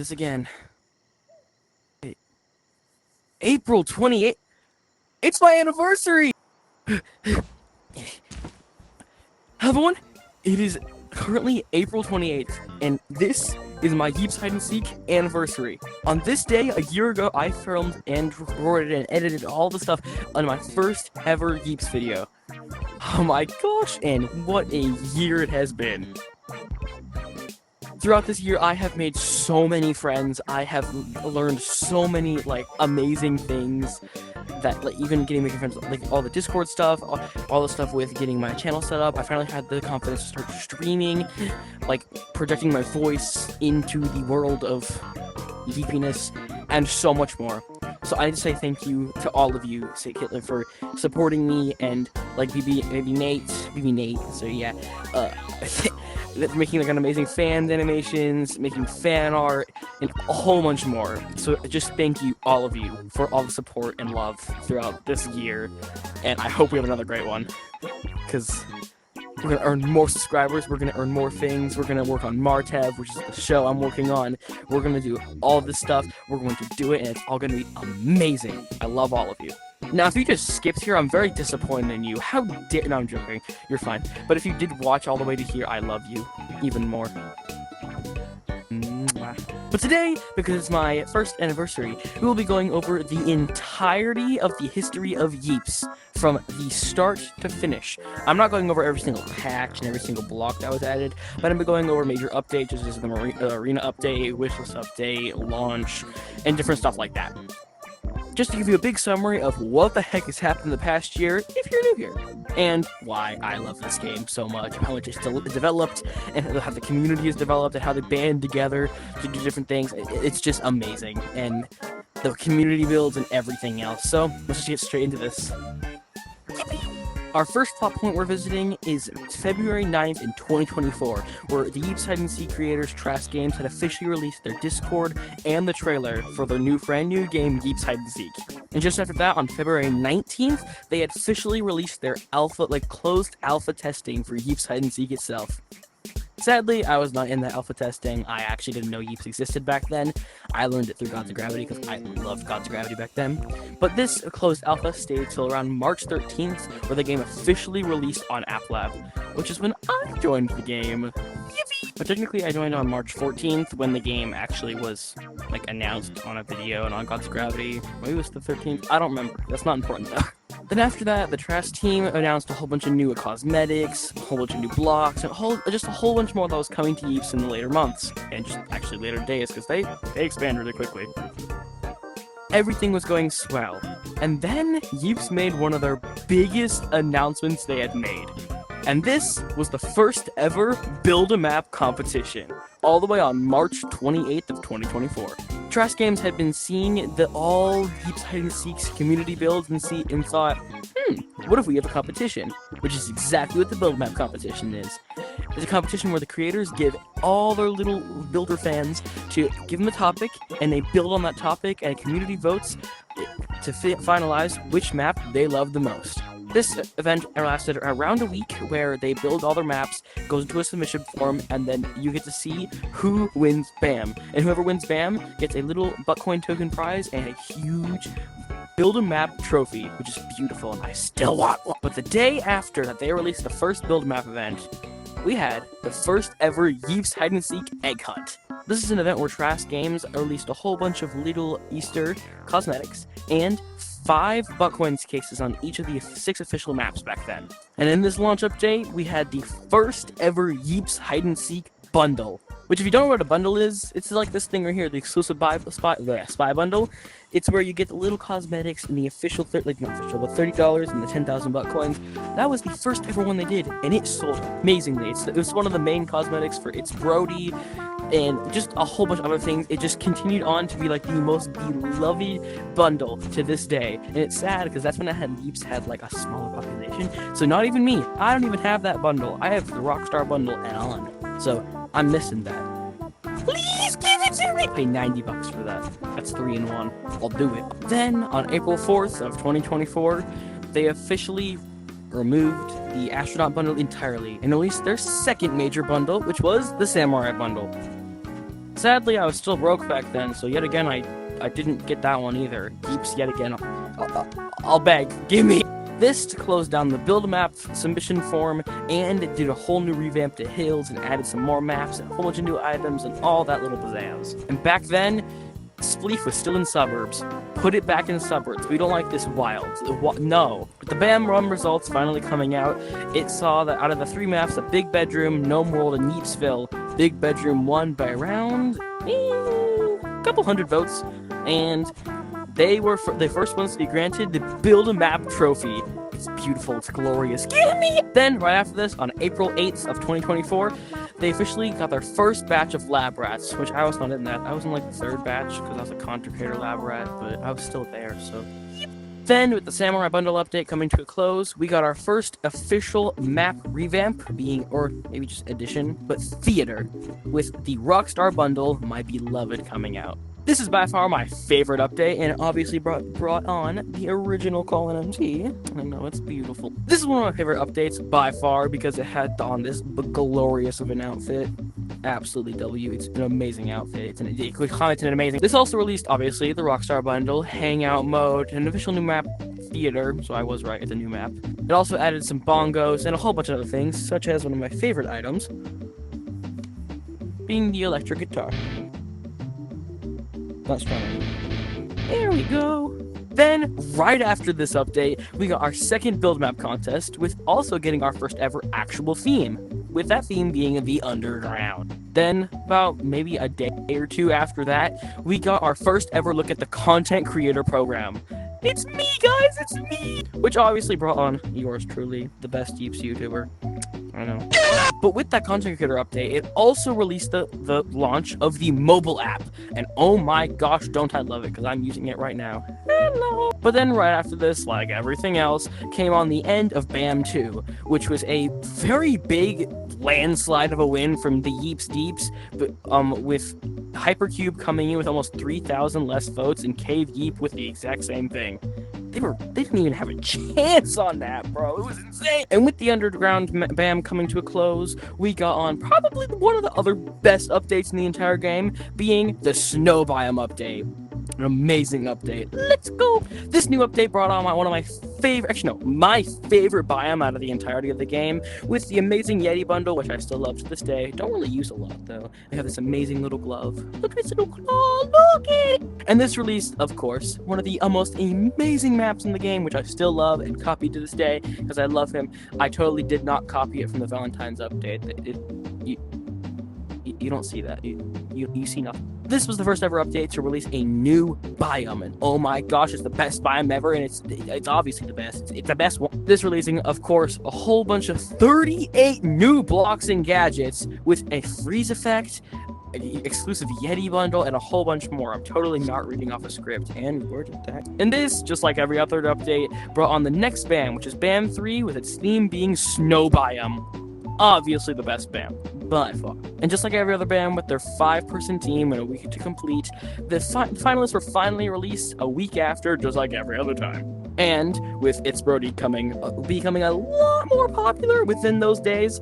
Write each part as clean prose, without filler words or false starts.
this again. April 28th. It's my anniversary! Hello everyone, it is currently April 28th, and this is my Yeeps Hide and Seek anniversary. On this day, a year ago, I filmed and recorded and edited all the stuff on my first ever Yeeps video. Oh my gosh, and what a year it has been. Throughout this year, I have made so many friends. I have learned so many, amazing things that, even making friends, all the Discord stuff, all the stuff with getting my channel set up. I finally had the confidence to start streaming, projecting my voice into the world of geekiness, and so much more. So I need to say thank you to all of you, for supporting me, and, maybe Nate, so yeah, making, amazing fan animations, making fan art, and a whole bunch more. So just thank you, all of you, for all the support and love throughout this year, and I hope we have another great one, because we're going to earn more subscribers, we're going to earn more things, we're going to work on Martev, which is the show I'm working on, we're going to do all of this stuff, we're going to do it, and it's all going to be amazing. I love all of you. Now, if you just skipped here, I'm very disappointed in you. How dare— no, I'm joking. You're fine. But if you did watch all the way to here, I love you even more. But today, because it's my first anniversary, we will be going over the entirety of the history of Yeeps, from the start to finish. I'm not going over every single patch and every single block that was added, but I'm going over major updates, such as the arena update, wishlist update, launch, and different stuff like that. Just to give you a big summary of what the heck has happened in the past year, if you're new here, and why I love this game so much, how much it's developed, and how the community is developed, and how they band together to do different things. It's just amazing, and the community builds and everything else. So let's just get straight into this. Our first plot point we're visiting is February 9th in 2024, where the Yeeps Hide and Seek creators Trask Games had officially released their Discord and the trailer for their brand new game, Yeeps Hide and Seek. And just after that, on February 19th, they had officially released their closed alpha testing for Yeeps Hide and Seek itself. Sadly, I was not in that alpha testing. I actually didn't know Yeeps existed back then. I learned it through Gods of Gravity because I loved Gods of Gravity back then. But this closed alpha stayed till around March 13th, where the game officially released on App Lab, which is when I joined the game. Yippee! But technically, I joined on March 14th, when the game actually was, announced on a video and on Gods of Gravity. Maybe it was the 13th. I don't remember. That's not important, though. Then after that, the Trask team announced a whole bunch of new cosmetics, a whole bunch of new blocks, and just a whole bunch more that was coming to Yeeps in the later months, and just actually later days, because they expand really quickly. Everything was going swell, and then Yeeps made one of their biggest announcements they had made. And this was the first ever Build-A-Map competition, all the way on March 28th of 2024. Trask Games had been seeing all Yeeps Hide and Seek's community builds and thought, what if we have a competition? Which is exactly what the Build-A-Map competition is. It's a competition where the creators give all their little builder fans to give them a topic, and they build on that topic, and a community votes to finalize which map they love the most. This event lasted around a week, where they build all their maps, goes into a submission form, and then you get to see who wins BAM. And whoever wins BAM gets a little Buttcoin token prize and a huge Build-A-Map trophy, which is beautiful, and I still want one. But the day after that they released the first Build-A-Map event, we had the first ever Yeeps Hide and Seek Egg Hunt. This is an event where Trask Games released a whole bunch of little Easter cosmetics, and 5 Buttcoins cases on each of the 6 official maps back then. And in this launch update, we had the first ever Yeeps Hide and Seek bundle. Which, if you don't know what a bundle is, it's like this thing right here, the exclusive spy bundle. It's where you get the little cosmetics and the official, not official, but $30 and the 10,000 Buttcoins. That was the first ever one they did, and it sold amazingly. It was one of the main cosmetics for its Brody, and just a whole bunch of other things. It just continued on to be the most beloved bundle to this day. And it's sad because that's when Yeeps had a smaller population. So not even me. I don't even have that bundle. I have the Rockstar bundle and on. So I'm missing that. Please give it to me! Pay $90 for that. That's 3 in 1. I'll do it. Then on April 4th of 2024, they officially removed the astronaut bundle entirely and released their second major bundle, which was the samurai bundle. Sadly, I was still broke back then, so yet again, I didn't get that one either. Yeeps, yet again. I'll beg. Give me this to close down the build map submission form, and it did a whole new revamp to hills and added some more maps and a whole bunch of new items and all that little pizzazz. And back then, Spleef was still in suburbs. Put it back in suburbs. We don't like this wild. No. But the BAM run results finally coming out, it saw that out of the 3 maps, the Big Bedroom, Gnome World, and Yeepsville, Big Bedroom won by around a couple hundred votes, and they were the first ones to be granted the Build a Map trophy. It's beautiful, it's glorious. Give me! Then, right after this, on April 8th of 2024, they officially got their first batch of lab rats, which I was not in that. I was in like the 3rd batch because I was a content creator lab rat, but I was still there, so. Then, with the Samurai Bundle update coming to a close, we got our first official map revamp, or maybe just addition, but theater, with the Rockstar Bundle, my beloved, coming out. This is by far my favorite update, and it obviously brought on the original Colin MT. I know, it's beautiful. This is one of my favorite updates by far because it had on this glorious of an outfit. Absolutely W. It's an amazing outfit. It commented an amazing. This also released, obviously, the Rockstar Bundle, Hangout Mode, an official new map, Theater, so I was right, it's a new map. It also added some bongos and a whole bunch of other things, such as one of my favorite items, being the electric guitar. Not strong enough. There we go. Then, right after this update, we got our second build map contest, with also getting our first ever actual theme, with that theme being the underground. Then, about maybe a day or 2 after that, we got our first ever look at the content creator program. It's me, guys, it's me! Which obviously brought on yours truly, the best Yeeps YouTuber. I know. But with that content creator update, it also released the launch of the mobile app. And oh my gosh, don't I love it, because I'm using it right now. Hello! But then right after this, like everything else, came on the end of BAM 2, which was a very big landslide of a win from the Yeeps Deeps, but with Hypercube coming in with almost 3,000 less votes, and Cave Yeep with the exact same thing. They didn't even have a chance on that, bro. It was insane. And with the underground BAM coming to a close, we got on probably one of the other best updates in the entire game, being the snow biome update. An amazing update. Let's go! This new update brought on one of my favorite, actually no, my favorite biome out of the entirety of the game, with the amazing Yeti bundle, which I still love to this day. Don't really use a lot, though. I have this amazing little glove. Look at this little glove, look at it! And this released, of course, one of the most amazing maps in the game, which I still love and copy to this day, because I love him. I totally did not copy it from the Valentine's update. You don't see that. You see nothing. This was the first ever update to release a new biome, and oh my gosh, it's the best biome ever, and it's obviously the best. It's the best one. This releasing, of course, a whole bunch of 38 new blocks and gadgets with a freeze effect, exclusive Yeti bundle, and a whole bunch more. I'm totally not reading off a script, and where did that? And this, just like every other update, brought on the next BAM, which is BAM 3, with its theme being Snow Biome. Obviously the best BAM, by far. And just like every other BAM, with their 5-person team and a week to complete, the finalists were finally released a week after, just like every other time. And with It's Brody becoming a lot more popular within those days,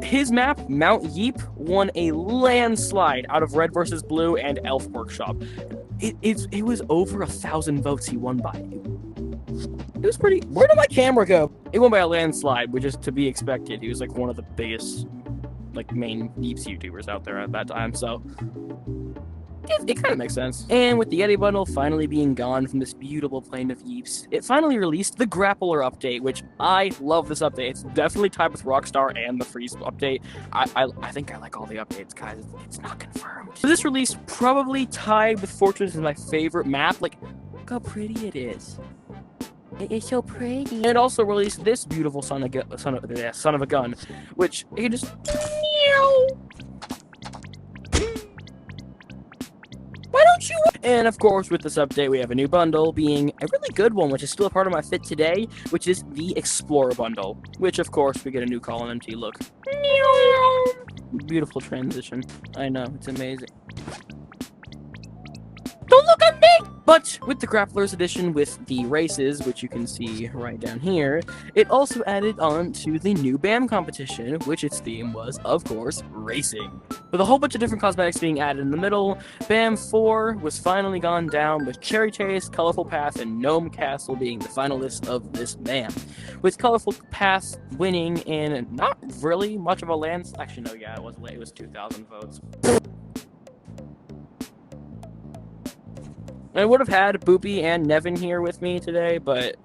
his map, Mount Yeep, won a landslide out of Red vs. Blue and Elf Workshop. It was over 1,000 votes he won by. It was pretty. Where did my camera go? It went by a landslide, which is to be expected. He was like one of the biggest, like, main Yeeps YouTubers out there at that time, so it kind of makes sense. And with the Yeti bundle finally being gone from this beautiful plane of Yeeps, it finally released the Grappler update, which I love this update. It's definitely tied with Rockstar and the Freeze update. I think I like all the updates, guys. It's not confirmed. So this release probably tied with Fortress as my favorite map. Like, look how pretty it is. It's so pretty. And it also released this beautiful son of a gun, which you can just. Why don't you? And of course, with this update, we have a new bundle, being a really good one, which is still a part of my fit today, which is the Explorer bundle. Which, of course, we get a new Colin MT look. Beautiful transition. I know, it's amazing. Don't look at me! But with the Grapplers edition with the races, which you can see right down here, it also added on to the new BAM competition, which its theme was, of course, racing. With a whole bunch of different cosmetics being added in the middle, BAM 4 was finally gone down with Cherry Chase, Colorful Path, and Gnome Castle being the finalists of this BAM. With Colorful Path winning in not really much of a landslide. Actually, no, yeah, it was 2,000 votes. I would have had Boopy and Nevin here with me today, but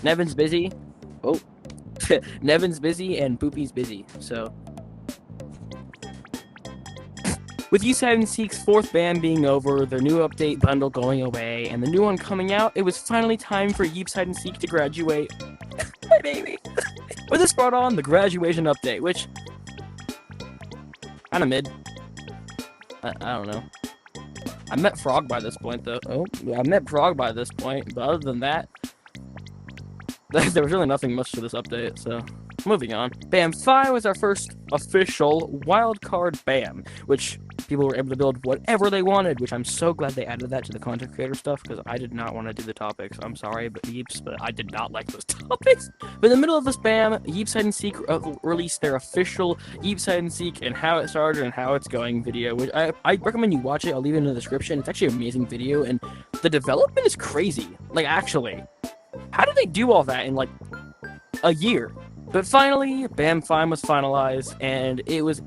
Nevin's busy. Oh, Nevin's busy and Boopy's busy, so. With Yeeps Hide and Seek's 4th BAM being over, their new update bundle going away, and the new one coming out, it was finally time for Yeeps Hide and Seek to graduate. My baby! But this brought on the graduation update, which... kinda mid. I don't know. I met Frog by this point, though. Oh, I met Frog by this point, but other than that, there was really nothing much to this update, so moving on. BAM 5 was our first official wildcard BAM, which people were able to build whatever they wanted, which I'm so glad they added that to the content creator stuff, because I did not want to do the topics. I'm sorry, but Yeeps, but I did not like those topics. But in the middle of this BAM, Yeeps Hide and Seek released their official Yeeps Hide and Seek and how it started and how it's going video, which I recommend you watch it. I'll leave it in the description. It's actually an amazing video, and the development is crazy. Like, actually. How did they do all that in, like, a year? But finally, BAM 5 was finalized, and it was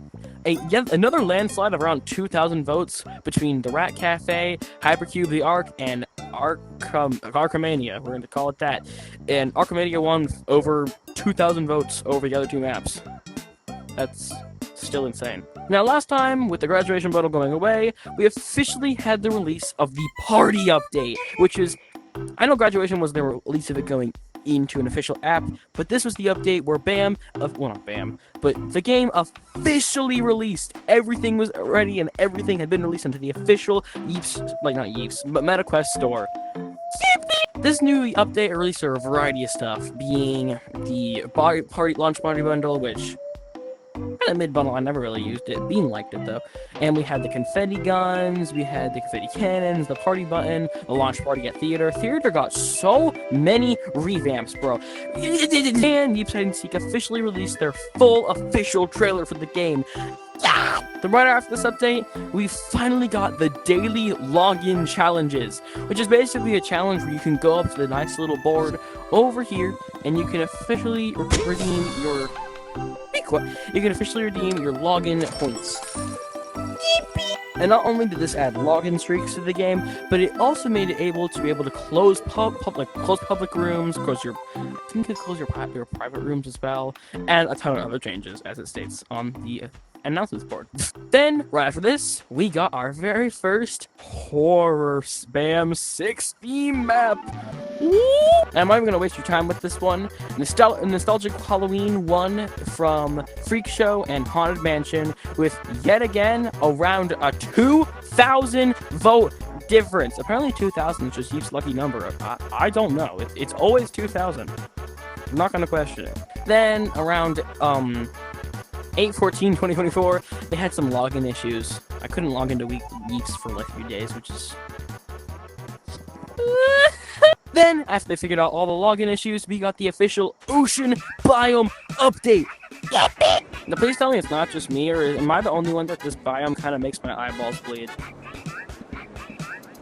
yet another landslide of around 2,000 votes between the Rat Cafe, Hypercube the Ark, and Arcomania. We're going to call it that. And Arcomania won over 2,000 votes over the other two maps. That's still insane. Now, last time, with the graduation bundle going away, we officially had the release of the Party Update, which is... I know graduation was the release of it going into an official app, but this was the update where BAM, well, not BAM, but the game officially released. Everything was ready and everything had been released into the official Yeeps, like not Yeeps, but MetaQuest store. This new update released a variety of stuff, being the launch party bundle, which kind of mid bundle. I never really used it. Bean liked it though. And we had the confetti guns, we had the confetti cannons, the party button, the launch party at Theater. Theater got so many revamps, bro. And Yeeps Hide and Seek officially released their full official trailer for the game. Yeah! Then right after this update, we finally got the daily login challenges, which is basically a challenge where you can go up to the nice little board over here, and you can officially redeem your... You can officially redeem your login points. And not only did this add login streaks to the game, but it also made it able to close public rooms, close your private rooms as well, and a ton of other changes, as it states on the announcements board. Then, right after this, we got our very first horror BAM 6 theme map. And I'm not even gonna waste your time with this one. Nostalgic Halloween one from Freak Show and Haunted Mansion, with yet again around a 2,000 vote difference. Apparently 2,000 is just Yeeps' lucky number. I don't know. It's always 2,000. I'm not gonna question it. Then around 8/14/2024, they had some login issues. I couldn't log into Yeeps for like a few days, which is... Then, after they figured out all the login issues, we got the official Ocean Biome Update. Now, please tell me it's not just me, or am I the only one that this biome kind of makes my eyeballs bleed?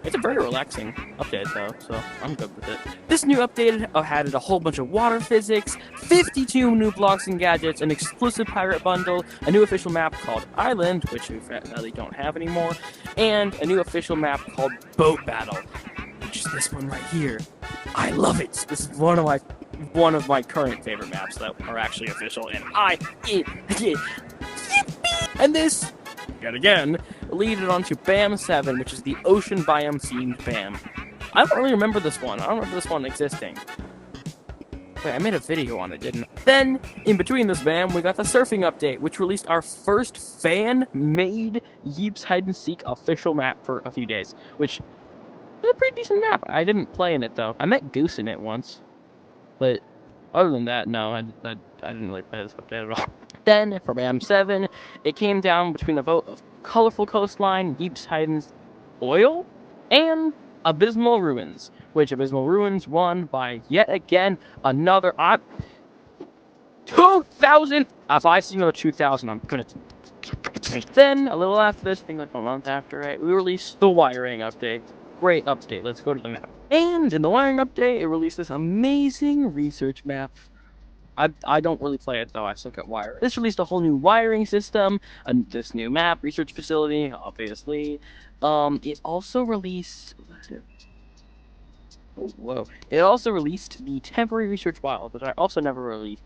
It's a very relaxing update, though, so I'm good with it. This new update added a whole bunch of water physics, 52 new blocks and gadgets, an exclusive pirate bundle, a new official map called Island, which we really don't have anymore, and a new official map called Boat Battle, which is this one right here. I love it. This is one of my current favorite maps that are actually official, and and this, yet again, lead it on to BAM 7, which is the Ocean Biome themed BAM. I don't really remember this one. I don't remember this one existing. Wait, I made a video on it, didn't I? Then, in between this BAM, we got the Surfing Update, which released our first fan-made Yeeps Hide and Seek official map for a few days, which is a pretty decent map. I didn't play in it, though. I met Goose in it once, but other than that, no, I didn't really play this update at all. Then, for BAM 7, it came down between a vote of Colorful Coastline, Yeeps Hide and Oil, and Abysmal Ruins, which Abysmal Ruins won by yet again another 2000. If I see another 2000, I'm gonna. Then a little after this, I think like a month after, right, we released the wiring update. Great update. Let's go to the map. And in the wiring update, it released this amazing research map. I don't really play it though. I suck at wire. This released a whole new wiring system, this new map, research facility, obviously. It also released. Whoa! It also released the temporary research wild, which I also never really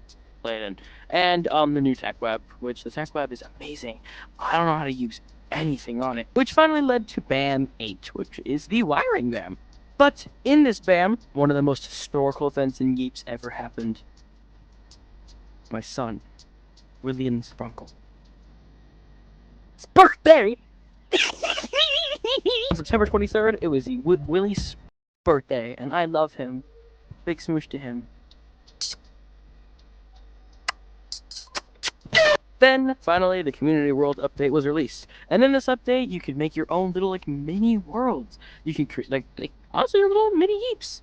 played in, and the new tech web, which the tech web is amazing. I don't know how to use anything on it, which finally led to BAM 8, which is the wiring BAM. But in this BAM, one of the most historical events in Yeeps ever happened. My son, William Sprunkle. Birthday! On September 23rd, it was Willie's birthday, and I love him. Big smooch to him. Then, finally, the Community World update was released. And in this update, you could make your own little, like, mini worlds. You could create, like honestly, your little mini Yeeps.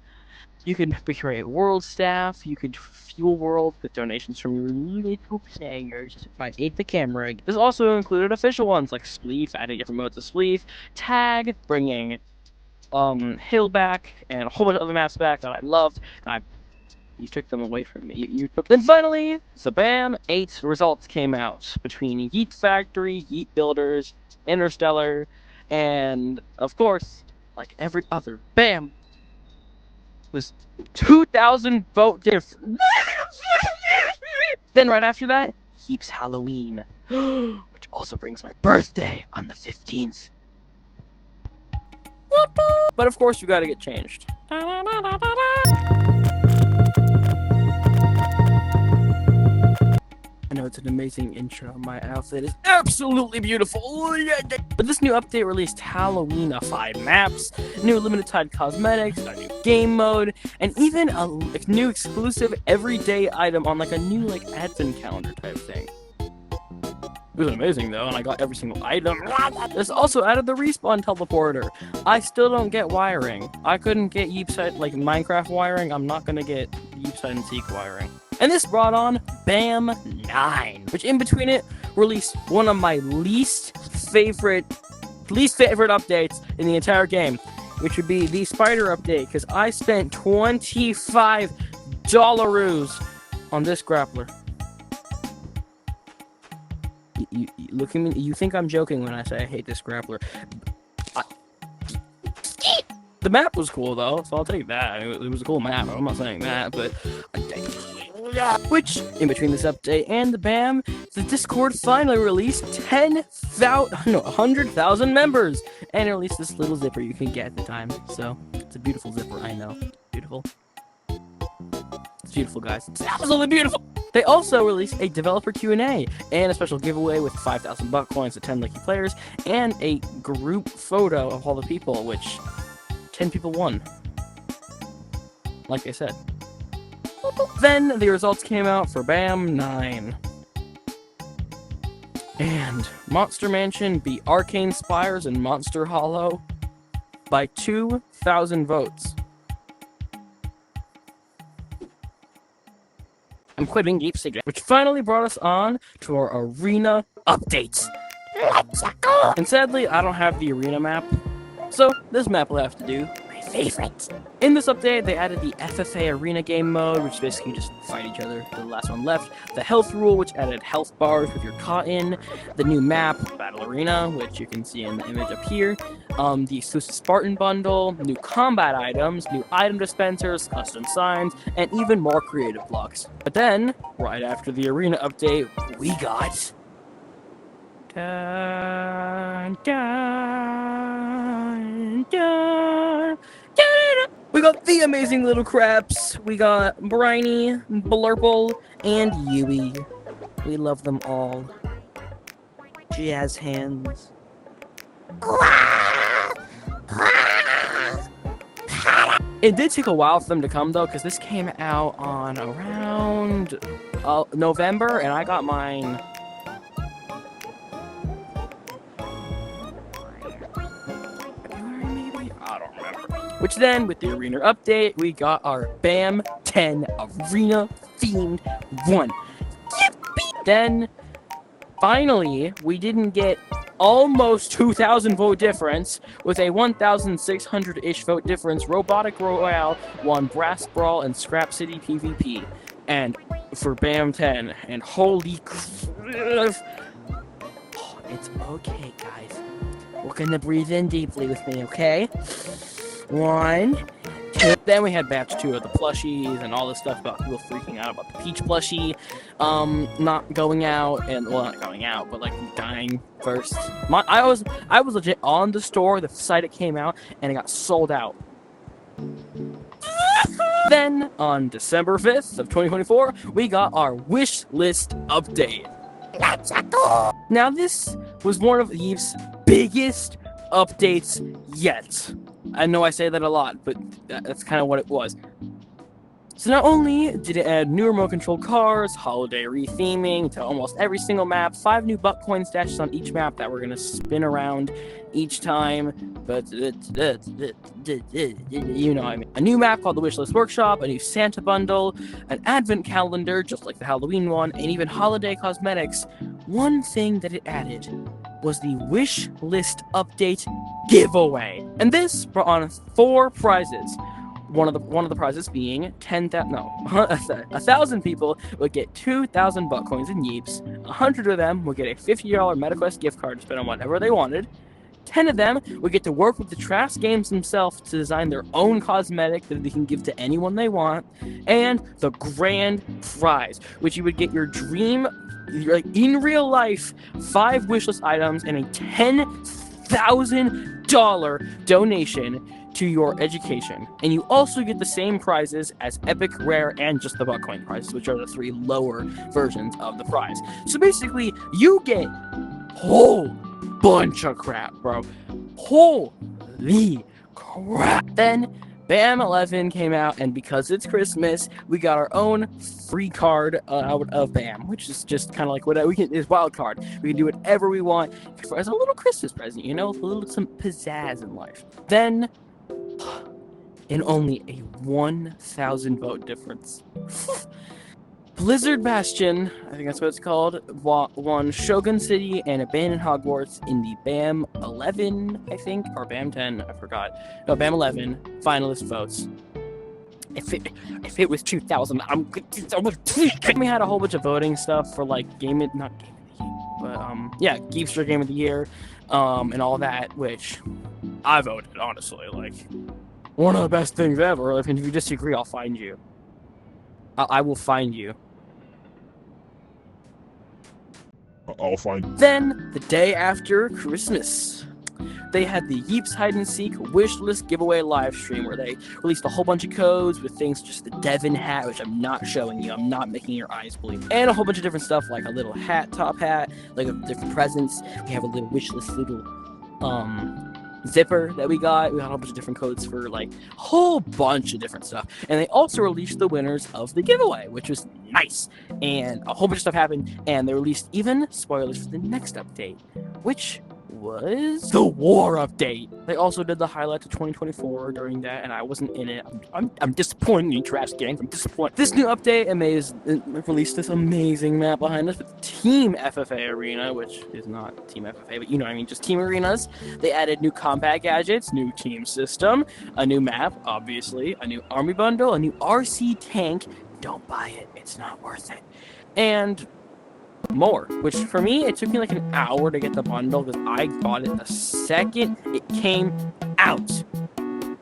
You could create world staff, you could fuel world with donations from your little players. If I ate the camera. This also included official ones, like Spleef, adding different modes of Spleef, Tag, bringing, Hill back, and a whole bunch of other maps back that I loved, and you took them away from me. You took. Then finally, the BAM 8 results came out between Yeet Factory, Yeet Builders, Interstellar, and of course, like every other BAM, was 2,000 vote difference. Then right after that, Yeeps Halloween, which also brings my birthday on the 15th. But of course, you gotta get changed. I know it's an amazing intro. My outfit is absolutely beautiful. But this new update released Halloween-ified maps, new limited time cosmetics, a new game mode, and even a new exclusive everyday item on like a new like advent calendar type thing. It was amazing though, and I got every single item. This also added the respawn teleporter. I still don't get wiring. I couldn't get Yeeps like Minecraft wiring. I'm not gonna get Yeeps hide and seek wiring. And this brought on BAM 9, which in between it released one of my least favorite updates in the entire game, which would be the spider update, because I spent $25 on this grappler. You look at me. You think I'm joking when I say I hate this grappler. The map was cool though, so I'll take that. It was a cool map. I'm not saying that, but which in between this update and the BAM, the Discord finally released 100,000 members, and it released this little zipper you can get at the time. So it's a beautiful zipper. I know, beautiful. It's beautiful, guys. It's absolutely beautiful. They also released a developer Q&A and a special giveaway with 5,000 buck coins to 10 lucky players and a group photo of all the people, which 10 people won. Like I said. Then the results came out for BAM 9. And Monster Mansion beat Arcane Spires and Monster Hollow by 2,000 votes. I'm quitting Yeeps again. Which finally brought us on to our arena updates. And sadly, I don't have the arena map, so this map will have to do. My favorite. In this update, they added the FFA arena game mode, which basically just fight each other to the last one left. The health rule, which added health bars with your caught in. The new map, Battle Arena, which you can see in the image up here. The exclusive Spartan bundle, new combat items, new item dispensers, custom signs, and even more creative blocks. But then, right after the arena update, we got... Dun, dun, dun, dun. We got the amazing little craps. We got Briny, Blurple, and Yui. We love them all. Jazz hands. It did take a while for them to come though, because this came out on around November, and I got mine. I don't remember. Which then, with the arena update, we got our BAM 10 arena themed one. Yippee! Then, finally, we didn't get almost 2,000 vote difference. With a 1,600-ish vote difference, Robotic Royale won Brass Brawl and Scrap City PvP. And for BAM 10, and holy crap. Oh, it's okay, guys. We're gonna breathe in deeply with me, okay? 1, 2. Then we had batch 2 of the plushies and all this stuff about people freaking out about the Peach plushie not going out, and well, not going out, but like dying first. I was legit on the store the site it came out, and it got sold out. Then on December 5th of 2024, we got our wish list update. Now this was one of Yeeps' biggest updates yet. I know I say that a lot, but that's kind of what it was. So not only did it add new remote control cars, holiday retheming to almost every single map, 5 new buck coin stashes on each map that we're gonna spin around each time, but you know what I mean. A new map called the Wishlist Workshop, a new Santa bundle, an advent calendar just like the Halloween one, and even holiday cosmetics. One thing that it added was the wish list update giveaway, and this brought on 4 prizes. One of the prizes being 1,000 people would get 2,000 buck coins in Yeeps. 100 of them would get a $50 MetaQuest gift card to spend on whatever they wanted. 10 of them would get to work with the Trash Games themselves to design their own cosmetic that they can give to anyone they want. And the grand prize, which you would get your dream, like in real life, 5 wishlist items and a $10,000 donation to your education. And you also get the same prizes as Epic, Rare, and just the buck coin prizes, which are the 3 lower versions of the prize. So basically, you get whole bunch of crap, bro. Holy crap. Then BAM 11 came out, and because it's Christmas, we got our own free card out of BAM, which is just kind of like what we can is wild card. We can do whatever we want as a little Christmas present, you know, some pizzazz in life. Then, in only a 1,000 vote difference, Blizzard Bastion, I think that's what it's called, won Shogun City and Abandoned Hogwarts in the BAM 11, I think, or BAM 10, I forgot. No, BAM 11 finalist votes. If it was 2,000, we had a whole bunch of voting stuff for like not Game of the Year, but yeah, Geekster Game of the Year, and all that, which I voted, honestly, like one of the best things ever. If you disagree, I'll find you. I will find you. I'll find. Then, the day after Christmas, they had the Yeeps Hide and Seek Wishlist Giveaway live stream where they released a whole bunch of codes with things just the Devin hat, which I'm not showing you, I'm not making your eyes bleed, and a whole bunch of different stuff like a little top hat, like different presents. We have a little wishlist little zipper that we got a whole bunch of different codes for like a whole bunch of different stuff. And they also released the winners of the giveaway, which was nice, and a whole bunch of stuff happened, and they released even spoilers for the next update, which was the war update. They also did the highlights of 2024 during that, and I wasn't in it. I'm disappointed in Trash Games. I'm disappointed. This new update released this amazing map behind us with Team FFA Arena, which is not Team FFA, but you know what I mean, just Team Arenas. They added new combat gadgets, new team system, a new map, obviously, a new army bundle, a new RC tank. Don't buy it. It's not worth it. And more, which for me, it took me like an hour to get the bundle because I bought it the second it came out.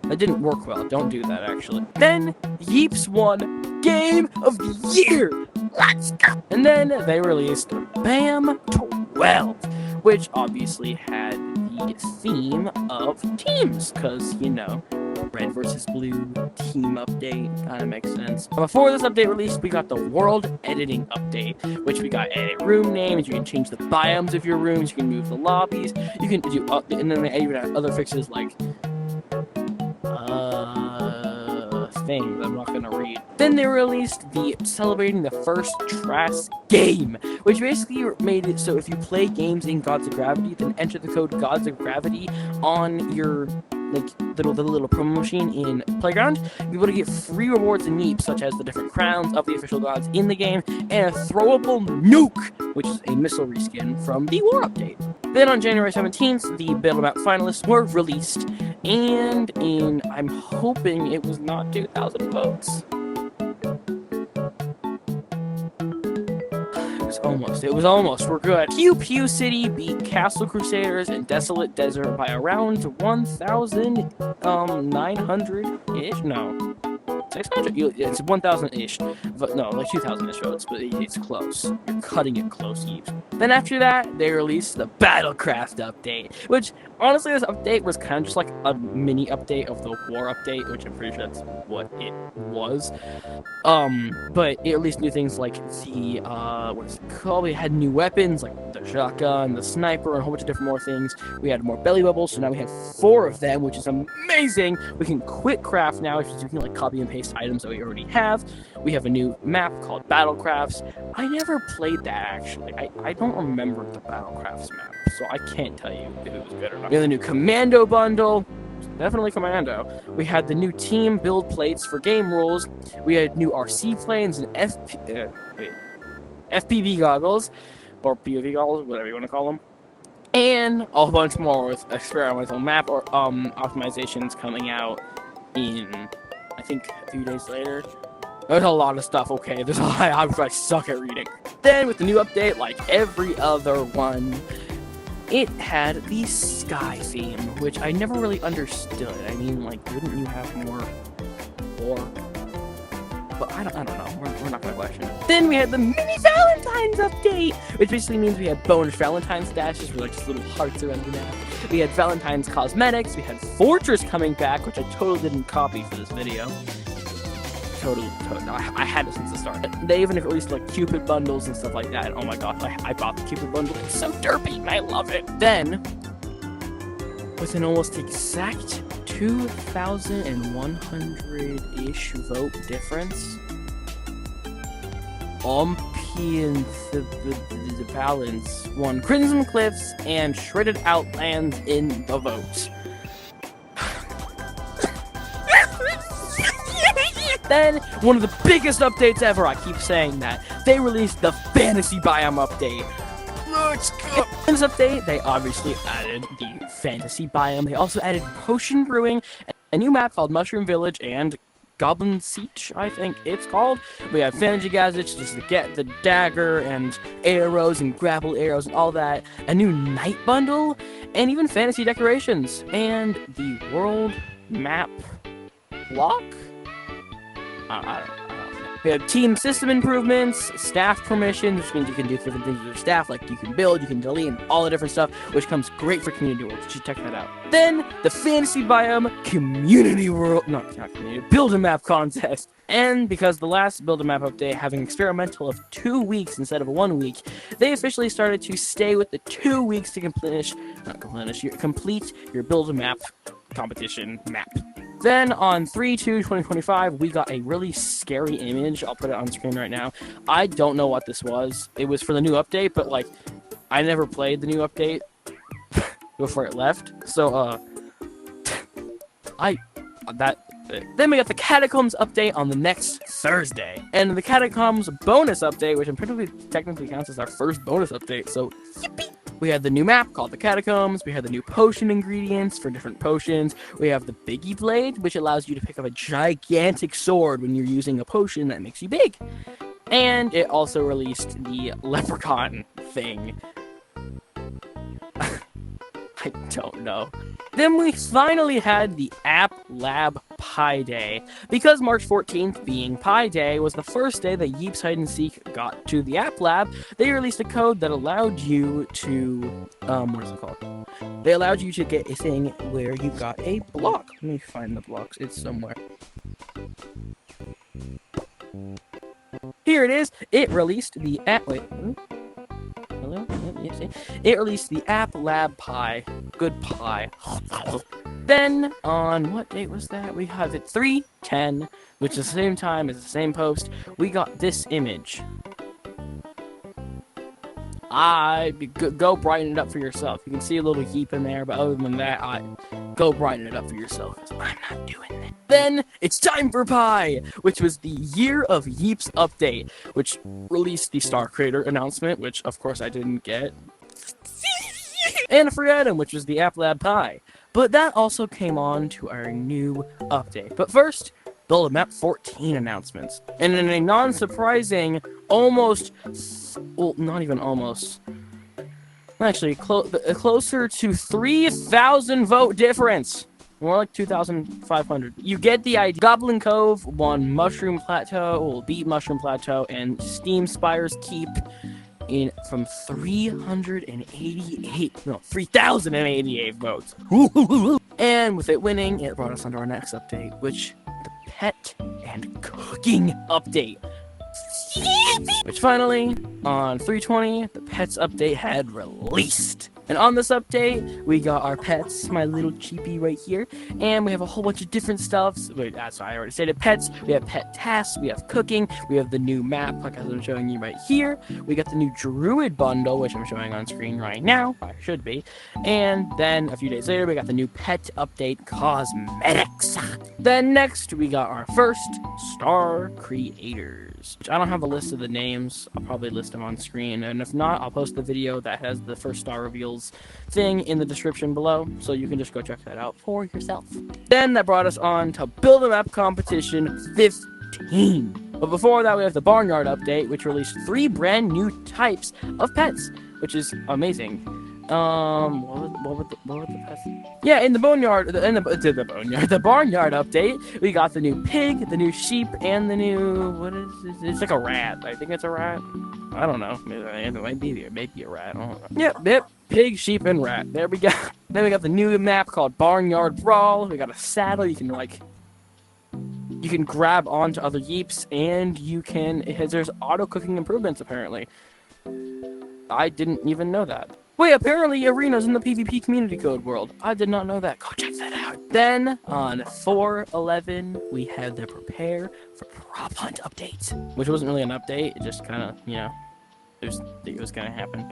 That didn't work well. Don't do that, actually. Then Yeeps won Game of the Year. Let's go. And then they released BAM 12, which obviously had the theme of teams, because, you know, red versus blue team update kind of makes sense. Before this update released, we got the world editing update, which we got edit room names. You can change the biomes of your rooms. You can move the lobbies. You can do and then they even have other fixes like things I'm not gonna read. Then they released the celebrating the first Trash game, which basically made it so if you play games in Gods of Gravity, then enter the code Gods of Gravity on your like the little promo machine in Playground, you'll be able to get free rewards in Yeeps, such as the different crowns of the official gods in the game, and a throwable nuke, which is a missile reskin from the War Update. Then on January 17th, the Battle Map finalists were released, and I'm hoping it was not 2,000 votes. It was almost. We're good. Pew Pew City beat Castle Crusaders and Desolate Desert by around 1,900-ish? No. 600? It's 1,000-ish. No, like 2,000-ish votes, but it's close. You're cutting it close, Yeeps. Then after that, they released the Battlecraft update, which, honestly, this update was kind of just like a mini update of the War update, which I'm pretty sure that's what it was. But it released new things like the, what is it called? We had new weapons, like the shotgun, the sniper, and a whole bunch of different more things. We had more belly bubbles, so now we have 4 of them, which is amazing. We can quick craft now, which means we can, like, copy and paste items that we already have. We have a new map called Battlecrafts. I never played that, actually. I don't remember the Battlecrafts map, so I can't tell you if it was good or not. We have the new Commando bundle. Definitely Commando. We had the new team build plates for game rules. We had new RC planes and FPV goggles, or POV goggles, whatever you want to call them. And a whole bunch more with experimental map or optimizations coming out in, I think, a few days later. There's a lot of stuff, okay? There's a lot. I suck at reading. Then, with the new update, like every other one, it had the sky theme, which I never really understood. I mean, like, wouldn't you have more war? But I don't know. We're not gonna question it. Then we had the mini Valentine's update, which basically means we had bonus Valentine's dashes with like just little hearts around the map. We had Valentine's cosmetics. We had Fortress coming back, which I totally didn't copy for this video. Totally. I had it since the start. They even released like Cupid bundles and stuff like that. Oh my god, I bought the Cupid bundle. It's so derpy, and I love it. Then, with an almost exact 2,100-ish vote difference, Ompi and the Balance won Crimson Cliffs and Shredded Outlands in the vote. Then, one of the biggest updates ever, I keep saying that, they released the Fantasy Biome update. Let's go! In this update, they obviously added the Fantasy Biome. They also added Potion Brewing, a new map called Mushroom Village, and Goblin Siege, I think it's called. We have Fantasy Gadgets just to get the dagger and arrows and grapple arrows and all that. A new Night Bundle, and even fantasy decorations. And the World Map block? I don't know. We have team system improvements, staff permissions, which means you can do different things with your staff, like you can build, you can delete, and all the different stuff, which comes great for community worlds. You should check that out. Then, the Fantasy Biome Community World, not community, Build-A-Map contest. And because the last Build-A-Map update having experimental of 2 weeks instead of 1 week, they officially started to stay with the 2 weeks to complete your Build-A-Map competition map. Then on 3/2/2025, we got a really scary image. I'll put it on screen right now. I don't know what this was. It was for the new update, but like, I never played the new update before it left. So, then we got the Catacombs update on the next Thursday. And the Catacombs bonus update, which technically counts as our first bonus update, so yippee! We had the new map called the Catacombs. We had the new potion ingredients for different potions. We have the Biggie Blade, which allows you to pick up a gigantic sword when you're using a potion that makes you big. And it also released the Leprechaun thing. I don't know. Then we finally had the App Lab Pi Day. Because March 14th, being Pi Day, was the first day that Yeeps Hide and Seek got to the App Lab, they released a code that allowed you to, what is it called? They allowed you to get a thing where you got a block. Let me find the blocks. It's somewhere. Here it is. It released the app. Wait. Hello? It released the App Lab Pi. Good pie. Then, on what date was that? We have it 3/10, which is the same time as the same post. We got this image. Go brighten it up for yourself. You can see a little heap in there, but other than that, Go brighten it up for yourself. I'm not doing it. Then it's time for Pi, which was the Year of Yeeps update, which released the Star Creator announcement, which of course I didn't get. And a free item, which was the App Lab Pi. But that also came on to our new update. But first, Build a Map 14 announcements. And in a non-surprising, almost, well, not even almost, actually, closer to 3,000 vote difference. More like 2,500. You get the idea. Goblin Cove won Mushroom Plateau, well, beat Mushroom Plateau, and Steam Spire's Keep in from 3,088 votes. And with it winning, it brought us onto our next update, which the Pet and Cooking update. Which finally, on 3/20, the Pets update had released. And on this update, we got our pets, my little cheapie right here, and we have a whole bunch of different stuffs. Wait, that's why I already stated pets. We have pet tasks, we have cooking, we have the new map, like I'm showing you right here. We got the new Druid bundle, which I'm showing on screen right now. I should be. And then a few days later, we got the new pet update cosmetics. Then next, we got our first Star Creators. I don't have a list of the names. I'll probably list them on screen, and if not, I'll post the video that has the first star reveals thing in the description below, so you can just go check that out for yourself. Then that brought us on to Build a Map Competition 15. But before that, we have the Barnyard update, which released 3 brand new types of pets, which is amazing. What were the pets? Yeah, in the Barnyard update, we got the new pig, the new sheep, and the new, what is this? It's like a rat. I think it's a rat. I don't know. It might be a rat. I don't know. Yep. Pig, sheep, and rat. There we go. Then we got the new map called Barnyard Brawl. We got a saddle. You can grab onto other Yeeps, and there's auto cooking improvements apparently. I didn't even know that. Wait, apparently arenas in the PvP community code world. I did not know that. Go check that out. Then on 4/11, we had the Prepare for Prop Hunt update, which wasn't really an update. It just kind of, it was gonna happen.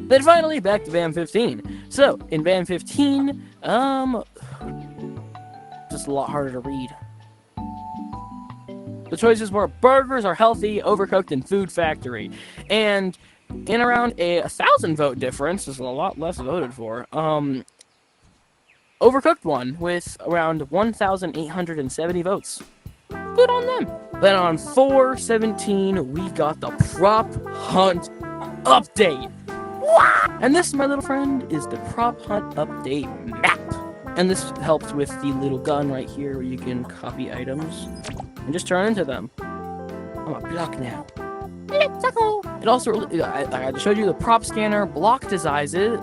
Then finally, back to BAM 15. So, in BAM 15, just a lot harder to read. The choices were burgers are healthy, overcooked, and food factory. And in around a 1,000 vote difference, there's a lot less voted for, overcooked won with around 1,870 votes. Good on them. Then on 4/17, we got the Prop Hunt update. And this, my little friend, is the Prop Hunt update map. And this helps with the little gun right here where you can copy items and just turn into them. I'm a block now. It also, I showed you the prop scanner block disguises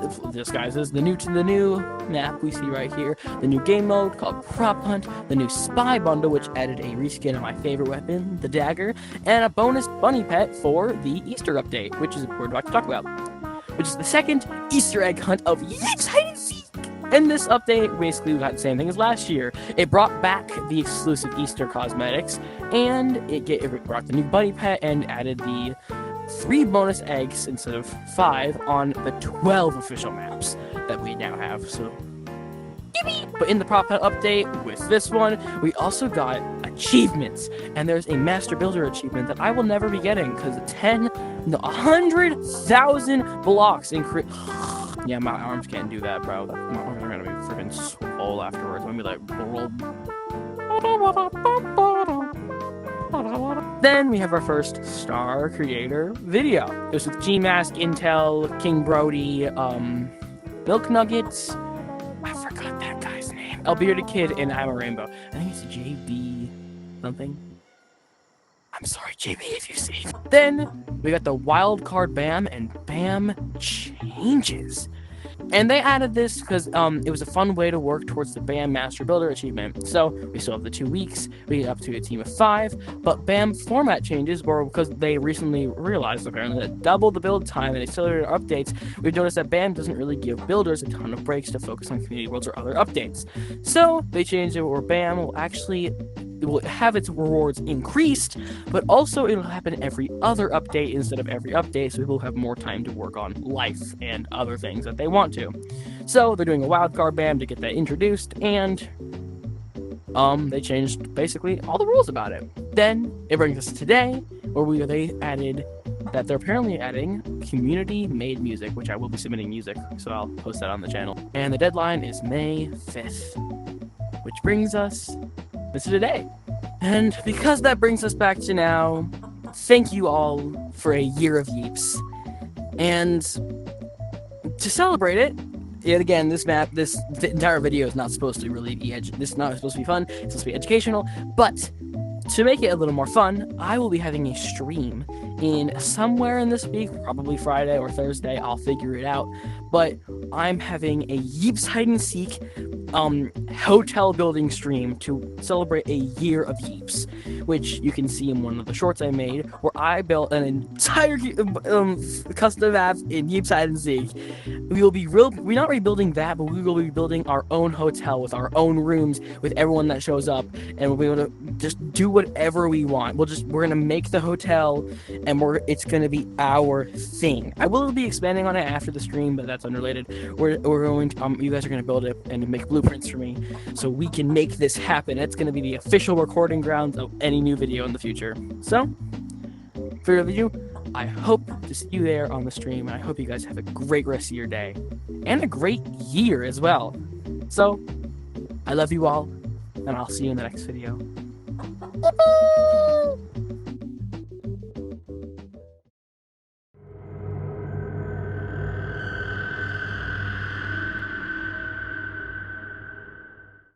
the new map we see right here, the new game mode called Prop Hunt, the new spy bundle which added a reskin of my favorite weapon, the dagger, and a bonus bunny pet for the Easter update, which is we're about to talk about, which is the second Easter egg hunt of Yeeps Hide and Seek. In this update, basically we got the same thing as last year. It brought back the exclusive Easter cosmetics, and it brought the new bunny pet and added the 3 bonus eggs instead of 5 on the 12 official maps that we now have. So, but in the Prop Hunt update with this one, we also got achievements, and there's a Master Builder achievement that I will never be getting because 100,000 blocks increase. Yeah, my arms can't do that, bro. My arms are gonna be freaking swole afterwards. I'm gonna be like, Then we have our first Star Creator video. It was with G-Mask, Intel, King Brody, Milk Nuggets. I forgot that guy's name. El Bearded Kid, and I'm a Rainbow. I think it's JB something. I'm sorry, JB, if you see. Then we got the Wild Card BAM and BAM Changes. And they added this because it was a fun way to work towards the BAM Master Builder achievement. So we still have the 2 weeks, we get up to a team of 5, but BAM format changes were because they recently realized apparently that double the build time and accelerated updates. We've noticed that BAM doesn't really give builders a ton of breaks to focus on community worlds or other updates. So they changed it where BAM will actually it will have its rewards increased, but also it'll happen every other update instead of every update, so people will have more time to work on life and other things that they want to. So they're doing a wildcard ban to get that introduced, and they changed basically all the rules about it. Then it brings us to today, where they added that they're apparently adding community-made music, which I will be submitting music, so I'll post that on the channel. And the deadline is May 5th, which brings us to today. And because that brings us back to now, thank you all for a year of Yeeps. And to celebrate it, yet again, this entire video is not supposed to really be this is not supposed to be fun, it's supposed to be educational, but to make it a little more fun, I will be having a stream in somewhere in this week, probably Friday or Thursday, I'll figure it out, but I'm having a Yeeps hide and seek hotel building stream to celebrate a year of Yeeps, which you can see in one of the shorts I made, where I built an entire custom map in Yeeps hide and seek. We're not rebuilding that, but we will be building our own hotel with our own rooms with everyone that shows up, and we'll be able to just do whatever we want. We're gonna make the hotel, and it's gonna be our thing. I will be expanding on it after the stream, but that's unrelated. We're going to, you guys are gonna build it and make blueprints for me, so we can make this happen. It's gonna be the official recording grounds of any new video in the future. So, for the video, I hope to see you there on the stream, and I hope you guys have a great rest of your day, and a great year as well. So, I love you all, and I'll see you in the next video.